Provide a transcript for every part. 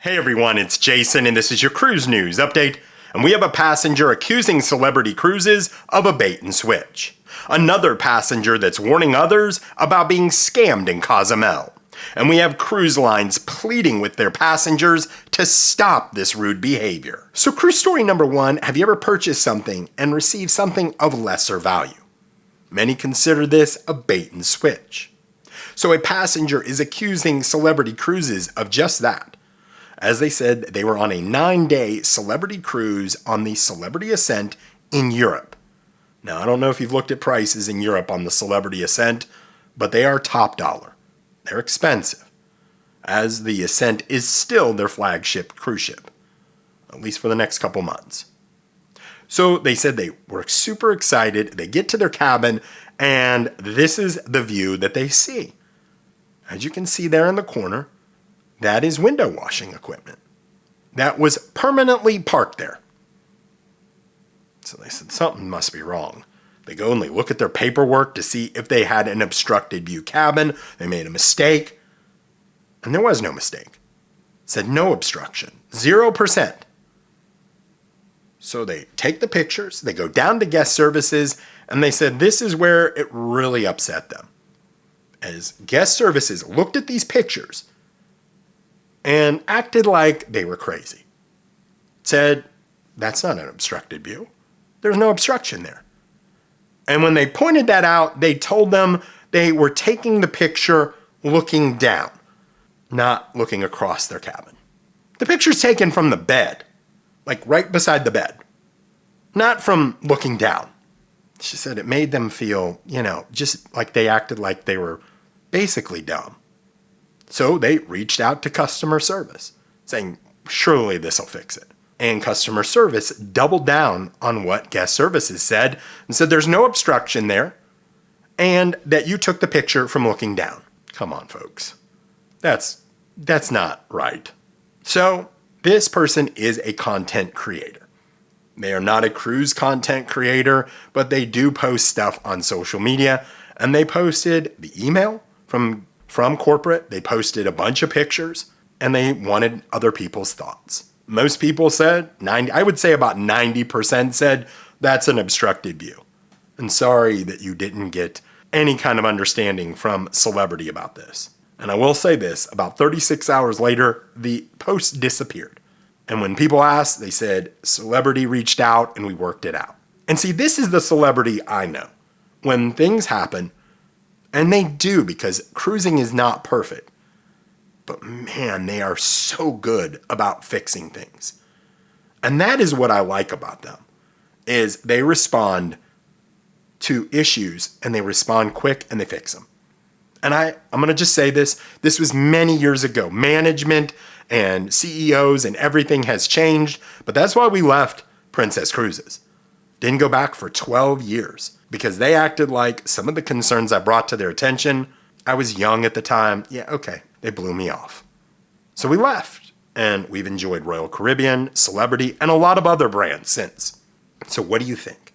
Hey everyone, it's Jason and this is your cruise news update. And we have a passenger accusing Celebrity Cruises of a bait and switch. Another passenger that's warning others about being scammed in Cozumel. And we have cruise lines pleading with their passengers to stop this rude behavior. So cruise story number 1, have you ever purchased something and received something of lesser value? Many consider this a bait and switch. So a passenger is accusing Celebrity Cruises of just that. As they said, they were on a 9-day celebrity cruise on the Celebrity Ascent in Europe. Now, I don't know if you've looked at prices in Europe on the Celebrity Ascent, but they are top dollar. They're expensive, as the Ascent is still their flagship cruise ship, at least for the next couple months. So they said they were super excited. They get to their cabin, and this is the view that they see. As you can see there in the corner, that is window washing equipment that was permanently parked there. So they said something must be wrong. They go and they look at their paperwork to see if they had an obstructed view cabin. They made a mistake, and there was no mistake. It said no obstruction, 0%. So they take the pictures, they go down to guest services, and they said this is where it really upset them. As guest services looked at these pictures and acted like they were crazy. Said, that's not an obstructed view. There's no obstruction there. And when they pointed that out, they told them they were taking the picture looking down, not looking across their cabin. The picture's taken from the bed, like right beside the bed, not from looking down. She said it made them feel, just like they acted like they were basically dumb. So they reached out to customer service, saying, surely this will fix it. And customer service doubled down on what guest services said and said there's no obstruction there and that you took the picture from looking down. Come on, folks. That's not right. So this person is a content creator. They are not a cruise content creator, but they do post stuff on social media. And they posted the email from corporate. They posted a bunch of pictures and they wanted other people's thoughts. Most people said, I would say about 90% said, that's an obstructed view. And sorry that you didn't get any kind of understanding from Celebrity about this. And I will say this, about 36 hours later, the post disappeared. And when people asked, they said, Celebrity reached out and we worked it out. And see, this is the Celebrity I know. When things happen, and they do, because cruising is not perfect. But man, they are so good about fixing things. And that is what I like about them, is they respond to issues and they respond quick and they fix them. And I'm going to just say this was many years ago. Management and CEOs and everything has changed, but that's why we left Princess Cruises. Didn't go back for 12 years. Because they acted like some of the concerns I brought to their attention, I was young at the time. Yeah, okay, they blew me off. So we left, and we've enjoyed Royal Caribbean, Celebrity, and a lot of other brands since. So what do you think?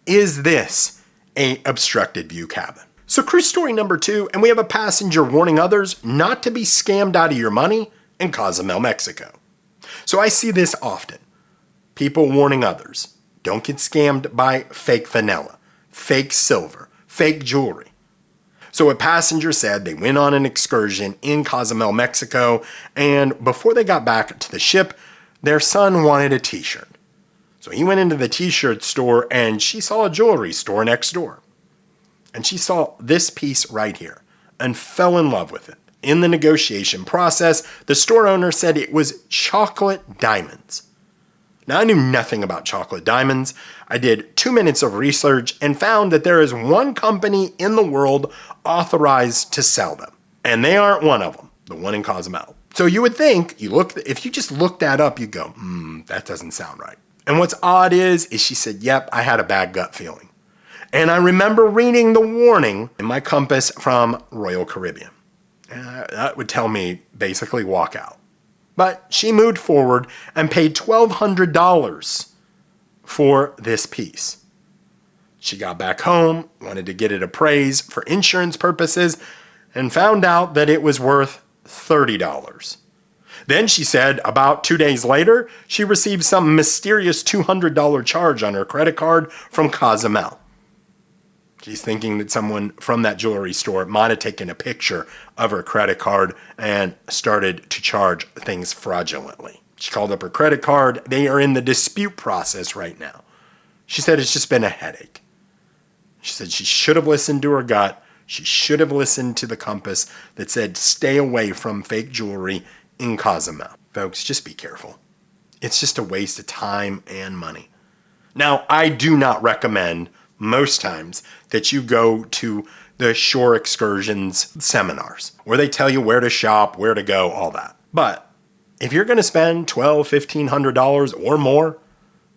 Is this a obstructed view cabin? So cruise story number 2, and we have a passenger warning others not to be scammed out of your money in Cozumel, Mexico. So I see this often. People warning others, don't get scammed by fake vanilla, fake silver, fake jewelry. So a passenger said they went on an excursion in Cozumel, Mexico, and before they got back to the ship, their son wanted a t-shirt. So he went into the t-shirt store and she saw a jewelry store next door. And she saw this piece right here and fell in love with it. In the negotiation process, the store owner said it was chocolate diamonds. Now, I knew nothing about chocolate diamonds. I did 2 minutes of research and found that there is one company in the world authorized to sell them. And they aren't one of them, the one in Cozumel. So you would think, if you just look that up, you'd go, that doesn't sound right. And what's odd is she said, yep, I had a bad gut feeling. And I remember reading the warning in my compass from Royal Caribbean. And that would tell me basically walk out. But she moved forward and paid $1,200 for this piece. She got back home, wanted to get it appraised for insurance purposes, and found out that it was worth $30. Then she said about 2 days later, she received some mysterious $200 charge on her credit card from Cozumel. She's thinking that someone from that jewelry store might have taken a picture of her credit card and started to charge things fraudulently. She called up her credit card. They are in the dispute process right now. She said it's just been a headache. She said she should have listened to her gut. She should have listened to the compass that said stay away from fake jewelry in Cozumel. Folks, just be careful. It's just a waste of time and money. Now, I do not recommend most times that you go to the shore excursions seminars where they tell you where to shop, where to go, all that. But if you're going to spend $1,200, $1,500 or more,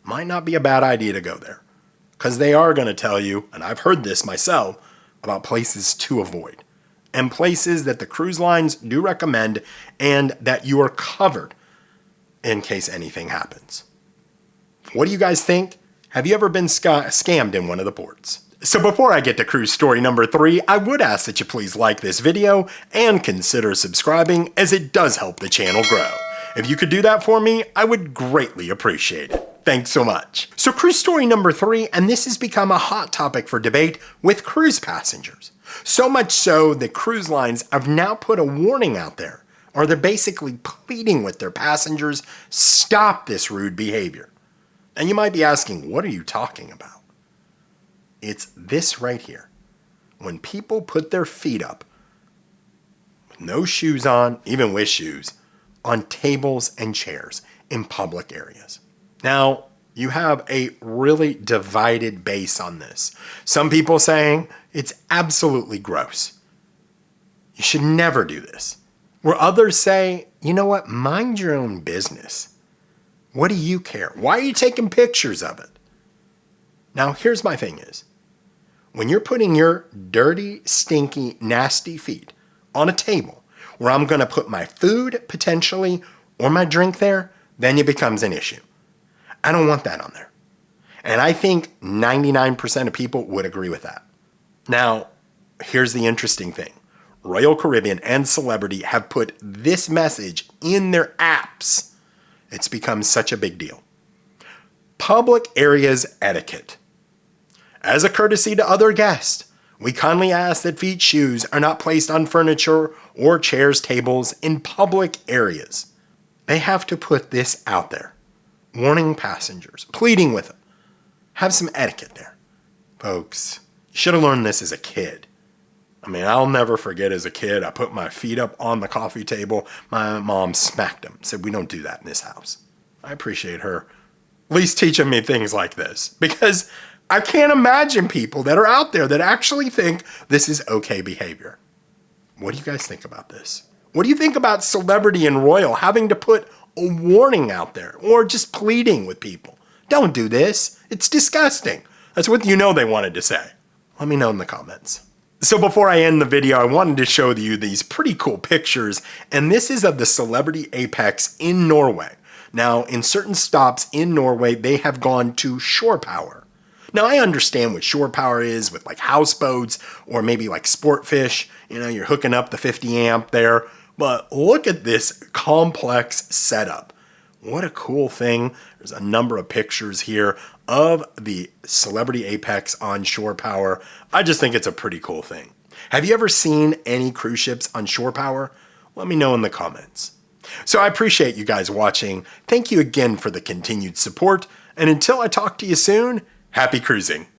might not be a bad idea to go there, because they are going to tell you, and I've heard this myself, about places to avoid and places that the cruise lines do recommend and that you are covered in case anything happens. What do you guys think? Have you ever been scammed in one of the ports? So before I get to cruise story number 3, I would ask that you please like this video and consider subscribing, as it does help the channel grow. If you could do that for me, I would greatly appreciate it. Thanks so much. So cruise story number 3, and this has become a hot topic for debate with cruise passengers. So much so that cruise lines have now put a warning out there, or they're basically pleading with their passengers, stop this rude behavior. And you might be asking, what are you talking about? It's this right here. When people put their feet up, with no shoes on, even with shoes, on tables and chairs in public areas. Now, you have a really divided base on this. Some people saying it's absolutely gross. You should never do this. Where others say, you know what, mind your own business. What do you care? Why are you taking pictures of it? Now, here's my thing is, when you're putting your dirty, stinky, nasty feet on a table where I'm going to put my food potentially or my drink there, then it becomes an issue. I don't want that on there. And I think 99% of people would agree with that. Now, here's the interesting thing. Royal Caribbean and Celebrity have put this message in their apps. It's become such a big deal. Public areas etiquette. As a courtesy to other guests, we kindly ask that feet shoes are not placed on furniture or chairs, tables in public areas. They have to put this out there. Warning passengers, pleading with them. Have some etiquette there. Folks, you should have learned this as a kid. I mean, I'll never forget as a kid, I put my feet up on the coffee table. My mom smacked them, said, we don't do that in this house. I appreciate her at least teaching me things like this, because I can't imagine people that are out there that actually think this is okay behavior. What do you guys think about this? What do you think about Celebrity and Royal having to put a warning out there or just pleading with people? Don't do this. It's disgusting. That's what you know they wanted to say. Let me know in the comments. So before I end the video, I wanted to show you these pretty cool pictures, and this is of the Celebrity Apex in Norway. Now, in certain stops in Norway, they have gone to shore power. Now, I understand what shore power is with like houseboats or maybe like sport fish. You know, you're hooking up the 50 amp there. But look at this complex setup. What a cool thing. There's a number of pictures here of the Celebrity Apex on shore power. I just think it's a pretty cool thing. Have you ever seen any cruise ships on shore power? Let me know in the comments. So I appreciate you guys watching. Thank you again for the continued support. And until I talk to you soon, happy cruising.